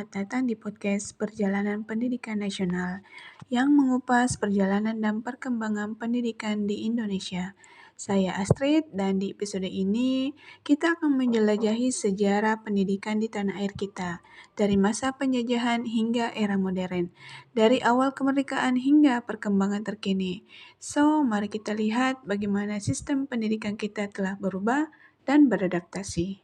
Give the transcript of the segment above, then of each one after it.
selamat datang di podcast Perjalanan Pendidikan Nasional yang mengupas perjalanan dan perkembangan pendidikan di Indonesia. Saya Astrid dan di episode ini kita akan menjelajahi sejarah pendidikan di tanah air kita, dari masa penjajahan hingga era modern, dari awal kemerdekaan hingga perkembangan terkini. So, mari kita lihat bagaimana sistem pendidikan kita telah berubah dan beradaptasi.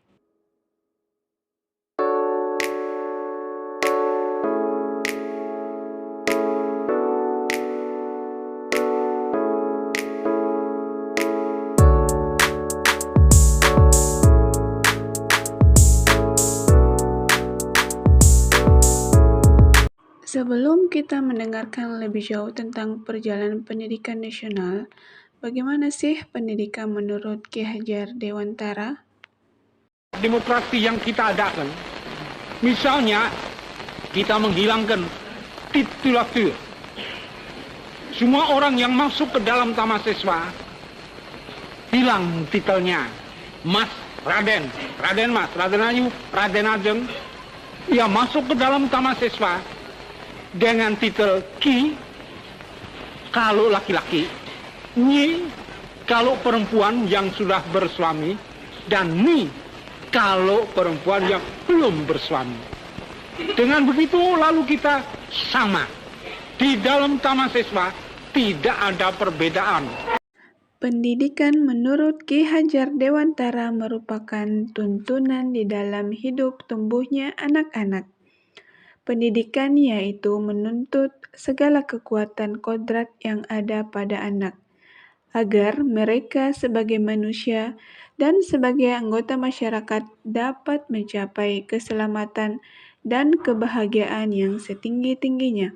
Sebelum kita mendengarkan lebih jauh tentang perjalanan pendidikan nasional, bagaimana sih pendidikan menurut Ki Hajar Dewantara? Demokrasi yang kita adakan, misalnya kita menghilangkan titulatur. Semua orang yang masuk ke dalam taman siswa hilang titelnya. Mas, Raden, Raden Mas, Raden Ayu, Raden Ajeng. Ia masuk ke dalam taman siswa dengan titel Ki kalau laki-laki, Nyi kalau perempuan yang sudah bersuami, dan Ni kalau perempuan yang belum bersuami. Dengan begitu lalu kita sama. Di dalam taman siswa tidak ada perbedaan. Pendidikan menurut Ki Hajar Dewantara merupakan tuntunan di dalam hidup tumbuhnya anak-anak. Pendidikan yaitu menuntut segala kekuatan kodrat yang ada pada anak, agar mereka sebagai manusia dan sebagai anggota masyarakat dapat mencapai keselamatan dan kebahagiaan yang setinggi-tingginya.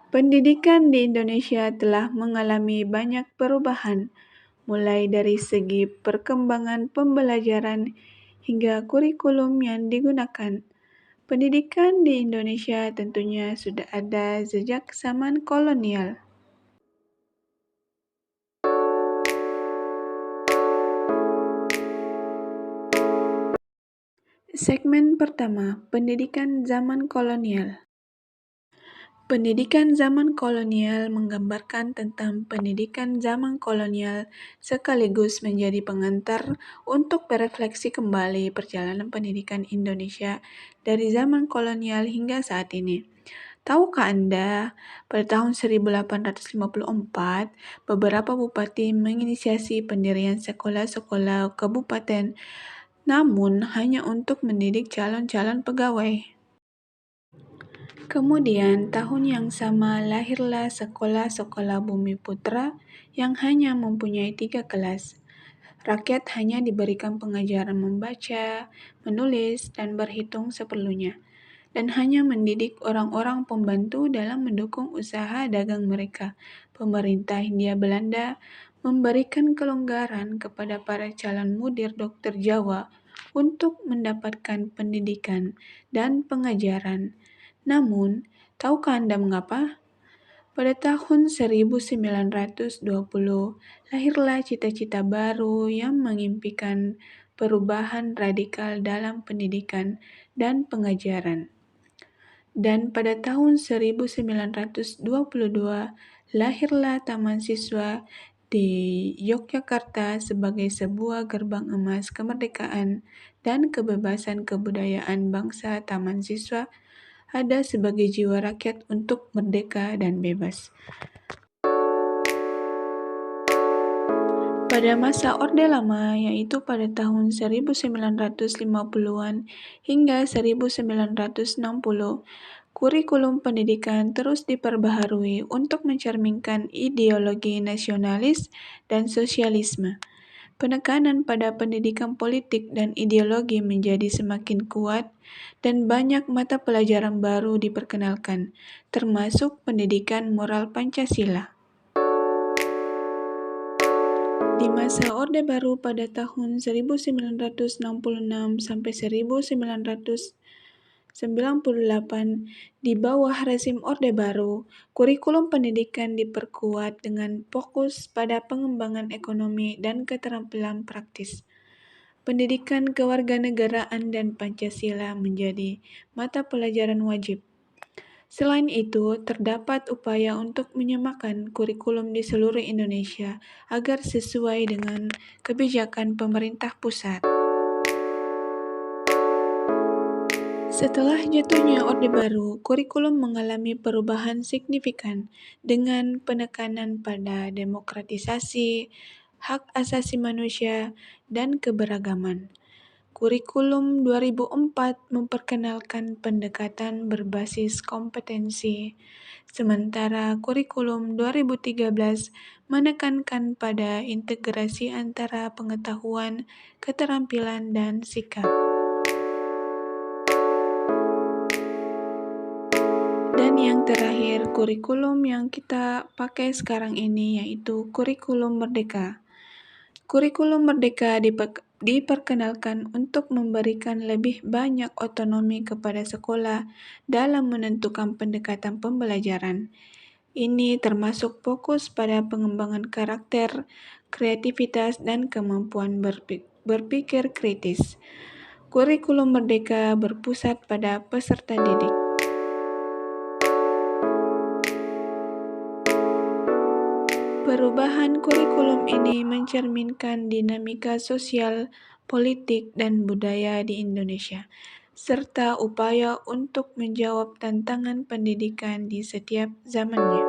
Pendidikan di Indonesia telah mengalami banyak perubahan, mulai dari segi perkembangan pembelajaran hingga kurikulum yang digunakan. Pendidikan di Indonesia tentunya sudah ada sejak zaman kolonial. Segmen pertama, pendidikan zaman kolonial. Pendidikan zaman kolonial menggambarkan tentang pendidikan zaman kolonial sekaligus menjadi pengantar untuk berefleksi kembali perjalanan pendidikan Indonesia dari zaman kolonial hingga saat ini. Tahukah Anda, pada tahun 1854, beberapa bupati menginisiasi pendirian sekolah-sekolah kabupaten, namun hanya untuk mendidik calon-calon pegawai. Kemudian, tahun yang sama lahirlah sekolah-sekolah Bumi Putra yang hanya mempunyai 3 kelas. Rakyat hanya diberikan pengajaran membaca, menulis, dan berhitung seperlunya, dan hanya mendidik orang-orang pembantu dalam mendukung usaha dagang mereka. Pemerintah Hindia Belanda memberikan kelonggaran kepada para calon mudir dokter Jawa untuk mendapatkan pendidikan dan pengajaran. Namun, tahukah Anda mengapa? Pada tahun 1920, lahirlah cita-cita baru yang mengimpikan perubahan radikal dalam pendidikan dan pengajaran. Dan pada tahun 1922, lahirlah Taman Siswa di Yogyakarta sebagai sebuah gerbang emas kemerdekaan dan kebebasan kebudayaan bangsa. Taman Siswa ada sebagai jiwa rakyat untuk merdeka dan bebas. Pada masa Orde Lama, yaitu pada tahun 1950-an hingga 1960, kurikulum pendidikan terus diperbaharui untuk mencerminkan ideologi nasionalis dan sosialisme. Penekanan pada pendidikan politik dan ideologi menjadi semakin kuat dan banyak mata pelajaran baru diperkenalkan, termasuk pendidikan moral Pancasila. Di masa Orde Baru pada tahun 1966 sampai 1998, di bawah rezim Orde Baru, kurikulum pendidikan diperkuat dengan fokus pada pengembangan ekonomi dan keterampilan praktis. pendidikan kewarganegaraan dan Pancasila menjadi mata pelajaran wajib. Selain itu, terdapat upaya untuk menyamakan kurikulum di seluruh Indonesia agar sesuai dengan kebijakan pemerintah pusat. Setelah jatuhnya Orde Baru, kurikulum mengalami perubahan signifikan dengan penekanan pada demokratisasi, hak asasi manusia, dan keberagaman. Kurikulum 2004 memperkenalkan pendekatan berbasis kompetensi, sementara kurikulum 2013 menekankan pada integrasi antara pengetahuan, keterampilan, dan sikap. Dan yang terakhir, kurikulum yang kita pakai sekarang ini yaitu kurikulum merdeka. Kurikulum merdeka diperkenalkan untuk memberikan lebih banyak otonomi kepada sekolah dalam menentukan pendekatan pembelajaran. Ini termasuk fokus pada pengembangan karakter, kreativitas, dan kemampuan berpikir kritis. Kurikulum merdeka berpusat pada peserta didik. Perubahan kurikulum ini mencerminkan dinamika sosial, politik, dan budaya di Indonesia, serta upaya untuk menjawab tantangan pendidikan di setiap zamannya.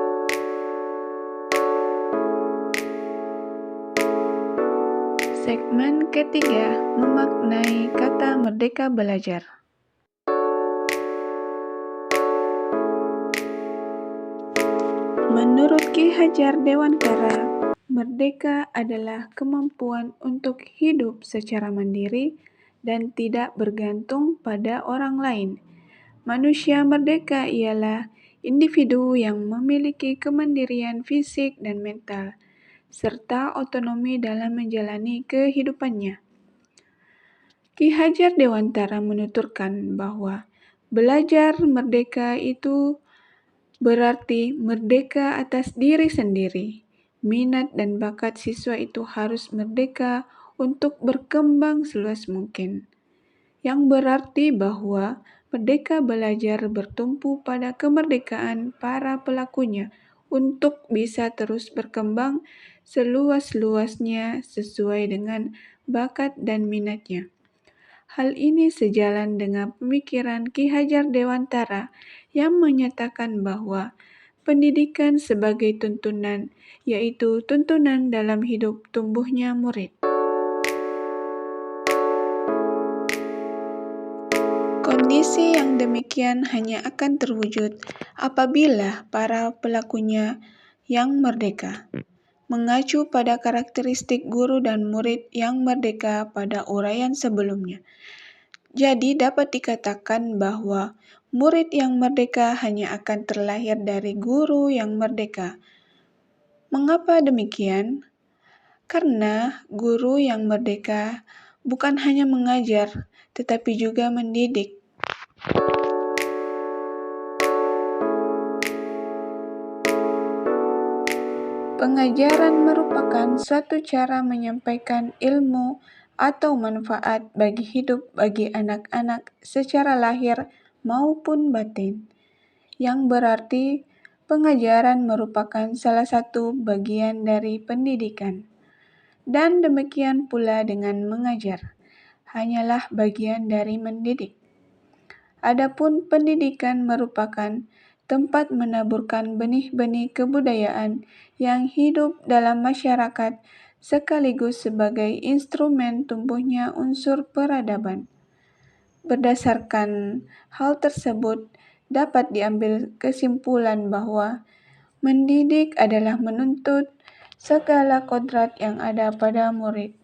Segmen ketiga, memaknai kata Merdeka Belajar. Menurut Ki Hajar Dewantara, merdeka adalah kemampuan untuk hidup secara mandiri dan tidak bergantung pada orang lain. Manusia merdeka ialah individu yang memiliki kemandirian fisik dan mental, serta otonomi dalam menjalani kehidupannya. Ki Hajar Dewantara menuturkan bahwa belajar merdeka itu berarti merdeka atas diri sendiri. Minat dan bakat siswa itu harus merdeka untuk berkembang seluas mungkin. Yang berarti bahwa merdeka belajar bertumpu pada kemerdekaan para pelakunya untuk bisa terus berkembang seluas-luasnya sesuai dengan bakat dan minatnya. Hal ini sejalan dengan pemikiran Ki Hajar Dewantara yang menyatakan bahwa pendidikan sebagai tuntunan, yaitu tuntunan dalam hidup tumbuhnya murid. Kondisi yang demikian hanya akan terwujud apabila para pelakunya yang merdeka. Mengacu pada karakteristik guru dan murid yang merdeka pada uraian sebelumnya. Jadi dapat dikatakan bahwa murid yang merdeka hanya akan terlahir dari guru yang merdeka. Mengapa demikian? Karena guru yang merdeka bukan hanya mengajar, tetapi juga mendidik. Pengajaran merupakan suatu cara menyampaikan ilmu atau manfaat bagi hidup bagi anak-anak secara lahir maupun batin, yang berarti pengajaran merupakan salah satu bagian dari pendidikan. Dan demikian pula dengan mengajar, hanyalah bagian dari mendidik. Adapun pendidikan merupakan tempat menaburkan benih-benih kebudayaan yang hidup dalam masyarakat sekaligus sebagai instrumen tumbuhnya unsur peradaban. Berdasarkan hal tersebut, dapat diambil kesimpulan bahwa mendidik adalah menuntut segala kodrat yang ada pada murid,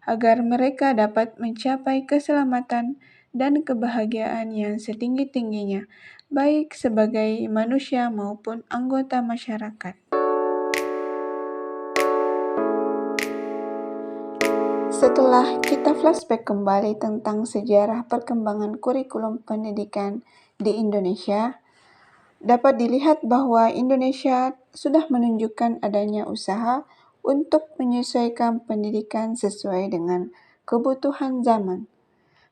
agar mereka dapat mencapai keselamatan dan kebahagiaan yang setinggi-tingginya, baik sebagai manusia maupun anggota masyarakat. Setelah kita flashback kembali tentang sejarah perkembangan kurikulum pendidikan di Indonesia, dapat dilihat bahwa Indonesia sudah menunjukkan adanya usaha untuk menyesuaikan pendidikan sesuai dengan kebutuhan zaman.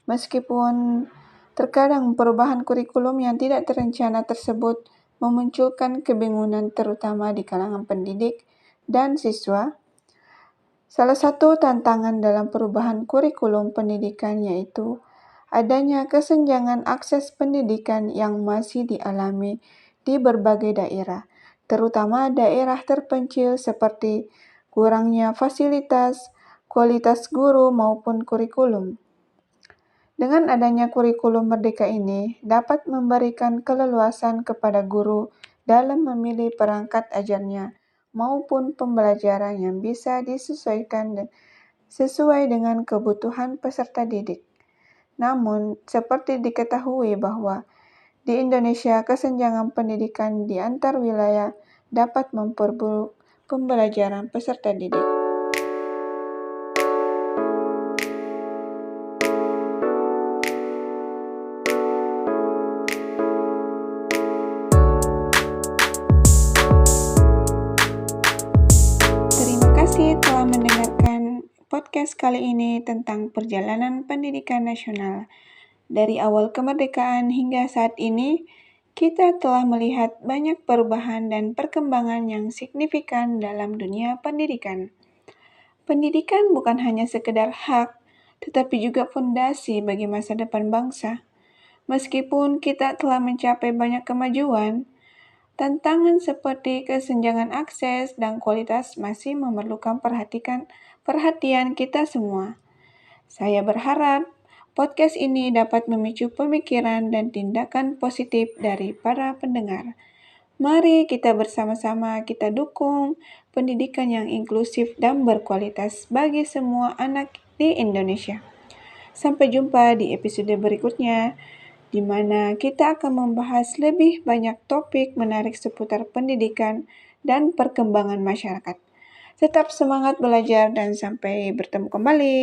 Meskipun terkadang perubahan kurikulum yang tidak terencana tersebut memunculkan kebingungan terutama di kalangan pendidik dan siswa, salah satu tantangan dalam perubahan kurikulum pendidikan yaitu adanya kesenjangan akses pendidikan yang masih dialami di berbagai daerah, terutama daerah terpencil seperti kurangnya fasilitas, kualitas guru maupun kurikulum. Dengan adanya kurikulum merdeka ini dapat memberikan keleluasan kepada guru dalam memilih perangkat ajarnya maupun pembelajaran yang bisa disesuaikan sesuai dengan kebutuhan peserta didik. Namun, seperti diketahui bahwa di Indonesia kesenjangan pendidikan di antar wilayah dapat memperburuk pembelajaran peserta didik. Terima kasih telah mendengarkan podcast kali ini tentang perjalanan pendidikan nasional. Dari awal kemerdekaan hingga saat ini, kita telah melihat banyak perubahan dan perkembangan yang signifikan dalam dunia pendidikan. Pendidikan bukan hanya sekedar hak, tetapi juga fondasi bagi masa depan bangsa. Meskipun kita telah mencapai banyak kemajuan, tantangan seperti kesenjangan akses dan kualitas masih memerlukan perhatian kita semua. Saya berharap podcast ini dapat memicu pemikiran dan tindakan positif dari para pendengar. Mari kita bersama-sama kita dukung pendidikan yang inklusif dan berkualitas bagi semua anak di Indonesia. Sampai jumpa di episode berikutnya, di mana kita akan membahas lebih banyak topik menarik seputar pendidikan dan perkembangan masyarakat. Tetap semangat belajar dan sampai bertemu kembali.